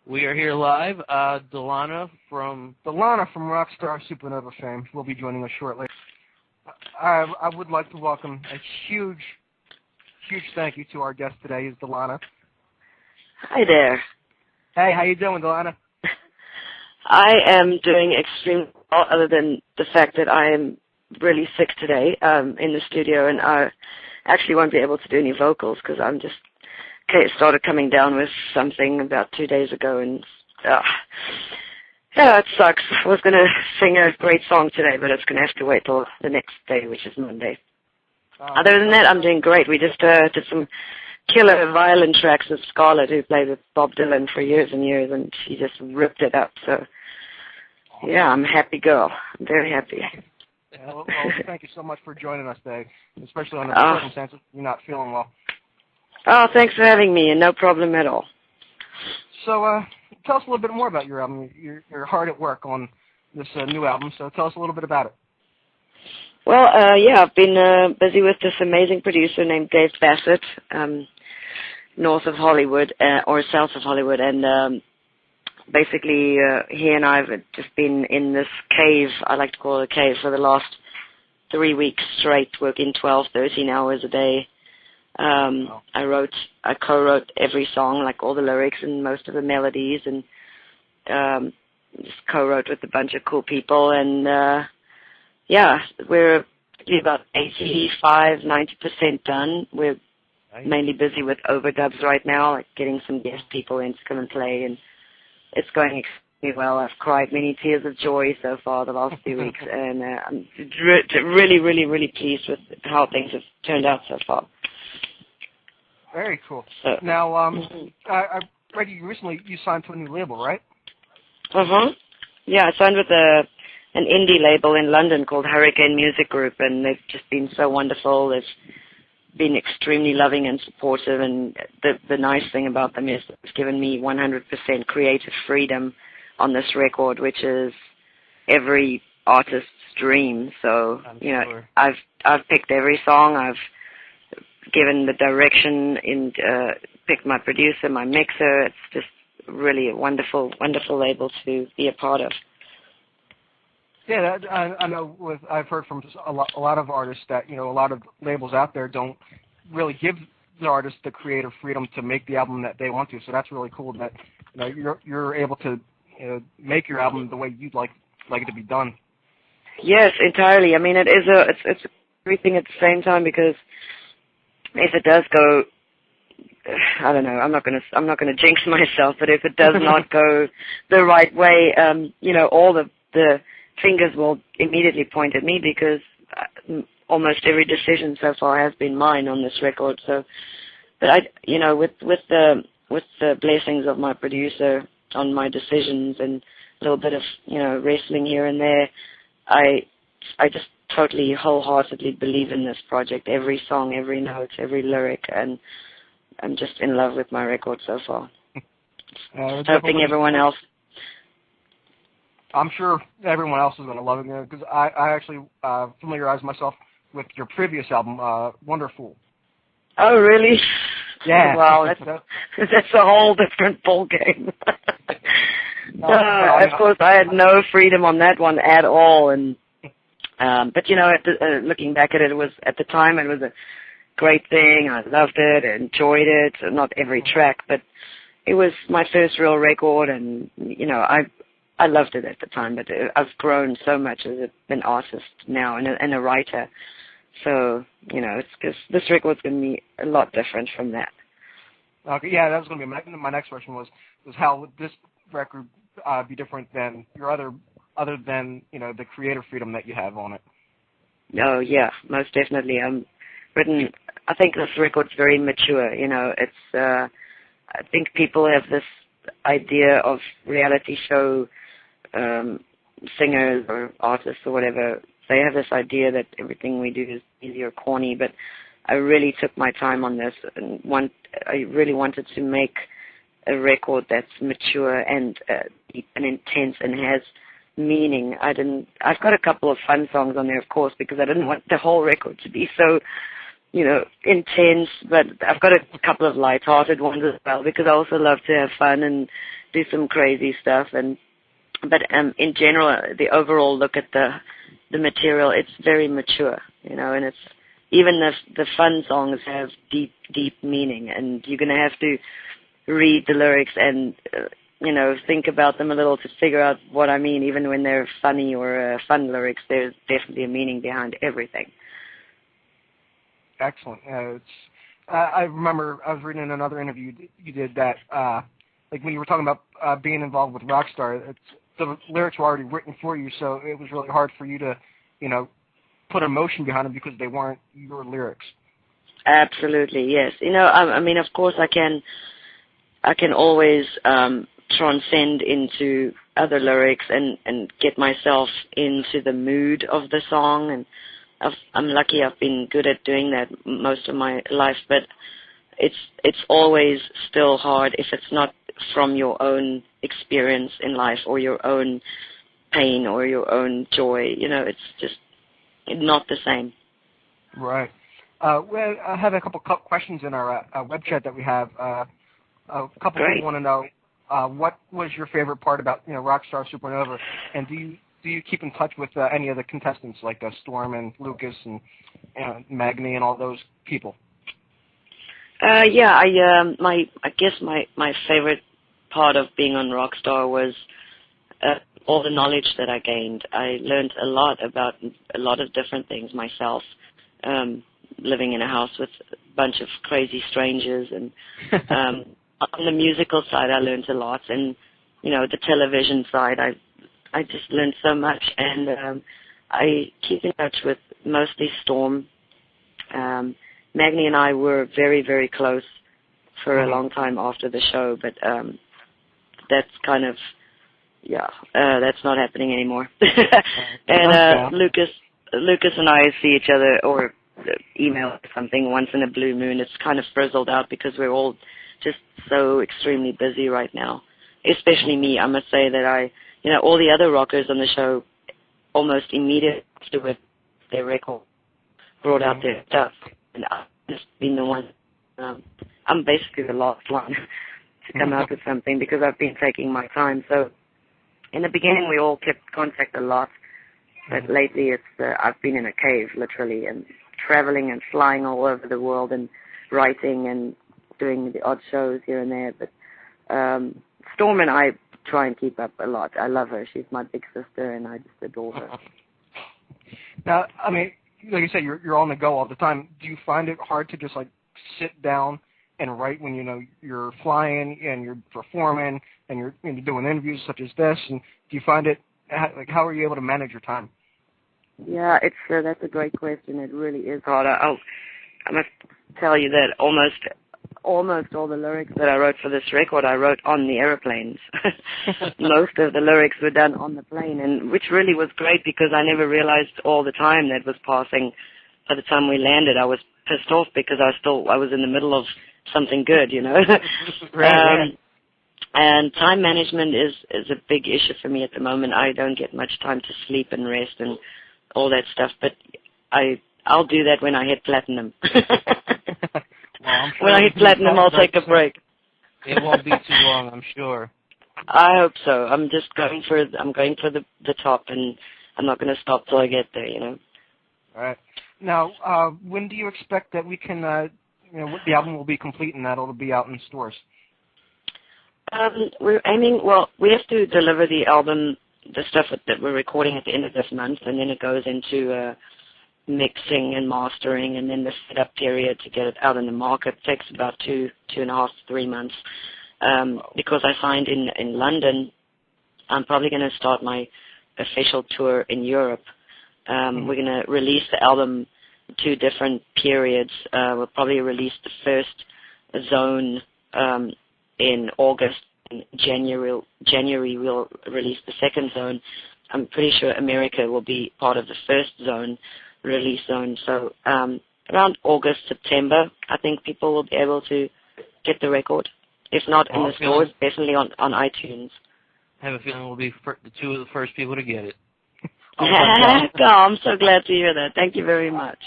We are here live. Dilana from Rockstar Supernova fame will be joining us shortly. I would like to welcome a huge thank you to our guest today, is Dilana. Hi there. Hey, how you doing, Dilana? I am doing extremely well, other than the fact that I am really sick today in the studio, and I actually won't be able to do any vocals because I'm just started coming down with something about 2 days ago, and yeah, it sucks. I was going to sing a great song today, but it's going to have to wait till the next day, which is Monday. Other than that, I'm doing great. We just did some killer violin tracks with Scarlett, who played with Bob Dylan for years and years, and she just ripped it up. So, yeah, I'm a happy girl. I'm very happy. Well, thank you so much for joining us today, especially under the circumstances you're not feeling well. Oh, thanks for having me, and no problem at all. So, tell us a little bit more about your album. You're hard at work on this new album, so tell us a little bit about it. Well, yeah, I've been busy with this amazing producer named Dave Bassett, north of Hollywood, or south of Hollywood, and basically he and I have just been in this cave, I like to call it a cave, for the last 3 weeks straight, working 12, 13 hours a day. I co-wrote every song, like all the lyrics and most of the melodies, and just co-wrote with a bunch of cool people, and yeah, we're about 85-90% done. We're mainly busy with overdubs right now, like getting some guest people in to come and play, and it's going extremely well. I've cried many tears of joy so far the last few weeks, and I'm really pleased with how things have turned out so far. Very cool. Now, I read you recently you signed to a new label, right? Yeah, I signed with an indie label in London called Hurricane Music Group, and they've just been so wonderful. They've been extremely loving and supportive, and the nice thing about them is it's given me 100% creative freedom on this record, which is every artist's dream. So, you know, I've picked every song, I've given the direction, and picked my producer, my mixer. It's just really a wonderful label to be a part of. Yeah, I know. I've heard from a lot of artists that, you know, a lot of labels out there don't really give the artists the creative freedom to make the album that they want to. So that's really cool that, you know, you're able to, you know, make your album the way you'd like it to be done. Yes, entirely. I mean, it's everything at the same time, because if it does go, I don't know, I'm not gonna jinx myself, but if it does not go the right way, you know, all the fingers will immediately point at me, because almost every decision so far has been mine on this record. So, but I, you know, with the blessings of my producer on my decisions and a little bit of, you know, wrestling here and there, I just totally wholeheartedly believe in this project. Every song, every note, every lyric, and I'm just in love with my record so far. Hoping everyone else. I'm sure everyone else is going to love it, because I actually familiarized myself with your previous album, Wonderful. Oh, really? Yeah. Wow, that's a whole different ballgame. Of course, I had no freedom on that one at all, and but you know, looking back at it, at the time it was a great thing. I loved it, enjoyed it. Not every track, but it was my first real record, and you know, I loved it at the time, but I've grown so much as an artist now and a writer. So, you know, this record's going to be a lot different from that. Okay, yeah, that was going to be my next question was how would this record be different than your other than, you know, the creative freedom that you have on it? Oh, yeah, most definitely. I think this record's very mature, you know. It's, I think people have this idea of reality show singers or artists or whatever. They have this idea that everything we do is easy or corny, but I really took my time on this, and I really wanted to make a record that's mature and deep and intense and has meaning. I've got a couple of fun songs on there, of course, because I didn't want the whole record to be so intense, but I've got a couple of light-hearted ones as well because I also love to have fun and do some crazy stuff. But in general, the overall look at the material, it's very mature, and it's even the fun songs have deep meaning, and you're going to have to read the lyrics and think about them a little to figure out what I mean. Even when they're funny or fun lyrics, there's definitely a meaning behind everything. Excellent. I remember I was reading in another interview you did that, like when you were talking about being involved with Rockstar, the lyrics were already written for you, so it was really hard for you to, put emotion behind them because they weren't your lyrics. Absolutely, yes. I mean, of course, I can always transcend into other lyrics and get myself into the mood of the song, and I'm lucky I've been good at doing that most of my life, but it's always still hard if it's not from your own experience in life or your own pain or your own joy. It's just not the same. Right. Well, I have a couple questions in our web chat that we have. A couple Great. people want to know what was your favorite part about Rockstar Supernova, and do you keep in touch with any of the contestants like Storm and Lucas and Magni and all those people? Yeah, I guess my favorite part of being on Rockstar was all the knowledge that I gained. I learned a lot about a lot of different things myself, living in a house with a bunch of crazy strangers, and on the musical side I learned a lot, and the television side I just learned so much, and I keep in touch with mostly Storm. Magni and I were very, very close for a long time after the show, but that's kind of, that's not happening anymore. And Lucas and I see each other or email or something once in a blue moon. It's kind of frizzled out because we're all just so extremely busy right now, especially me. I must say that all the other rockers on the show almost immediately after their record brought out their stuff, and I've just been the one. I'm basically the last one to come out with something because I've been taking my time. So in the beginning, we all kept contact a lot, but lately I've been in a cave, literally, and traveling and flying all over the world and writing and doing the odd shows here and there. But Storm and I try and keep up a lot. I love her. She's my big sister, and I just adore her. Now, I mean, like you said, you're on the go all the time. Do you find it hard to just sit down and write when you're flying and you're performing and you're doing interviews such as this? And do you find it how are you able to manage your time? Yeah, that's a great question. It really is hard. I must tell you that almost all the lyrics that I wrote for this record, I wrote on the airplanes. Most of the lyrics were done on the plane, and which really was great because I never realized all the time that was passing. By the time we landed, I was pissed off because I was in the middle of something good, Right. And time management is a big issue for me at the moment. I don't get much time to sleep and rest and all that stuff, but I'll do that when I hit platinum. Well, when I hit platinum, I'll take a break. It won't be too long, I'm sure. I hope so. I'm just going for the top, and I'm not going to stop till I get there. All right. Now, when do you expect that we can, the album will be complete and that it'll be out in stores? We're aiming. Well, we have to deliver the album, the stuff that we're recording at the end of this month, and then it goes into mixing and mastering, and then the setup period to get it out in the market takes about 2.5 to 3 months. Because I signed in London, I'm probably going to start my official tour in Europe. We're going to release the album 2 different periods. We'll probably release the first zone in August. In January we'll release the second zone. I'm pretty sure America will be part of the first release zone. So around August, September, I think people will be able to get the record. If not in the stores, definitely on iTunes. I have a feeling we'll be the 2 of the first people to get it. Oh, I'm so glad to hear that. Thank you very much.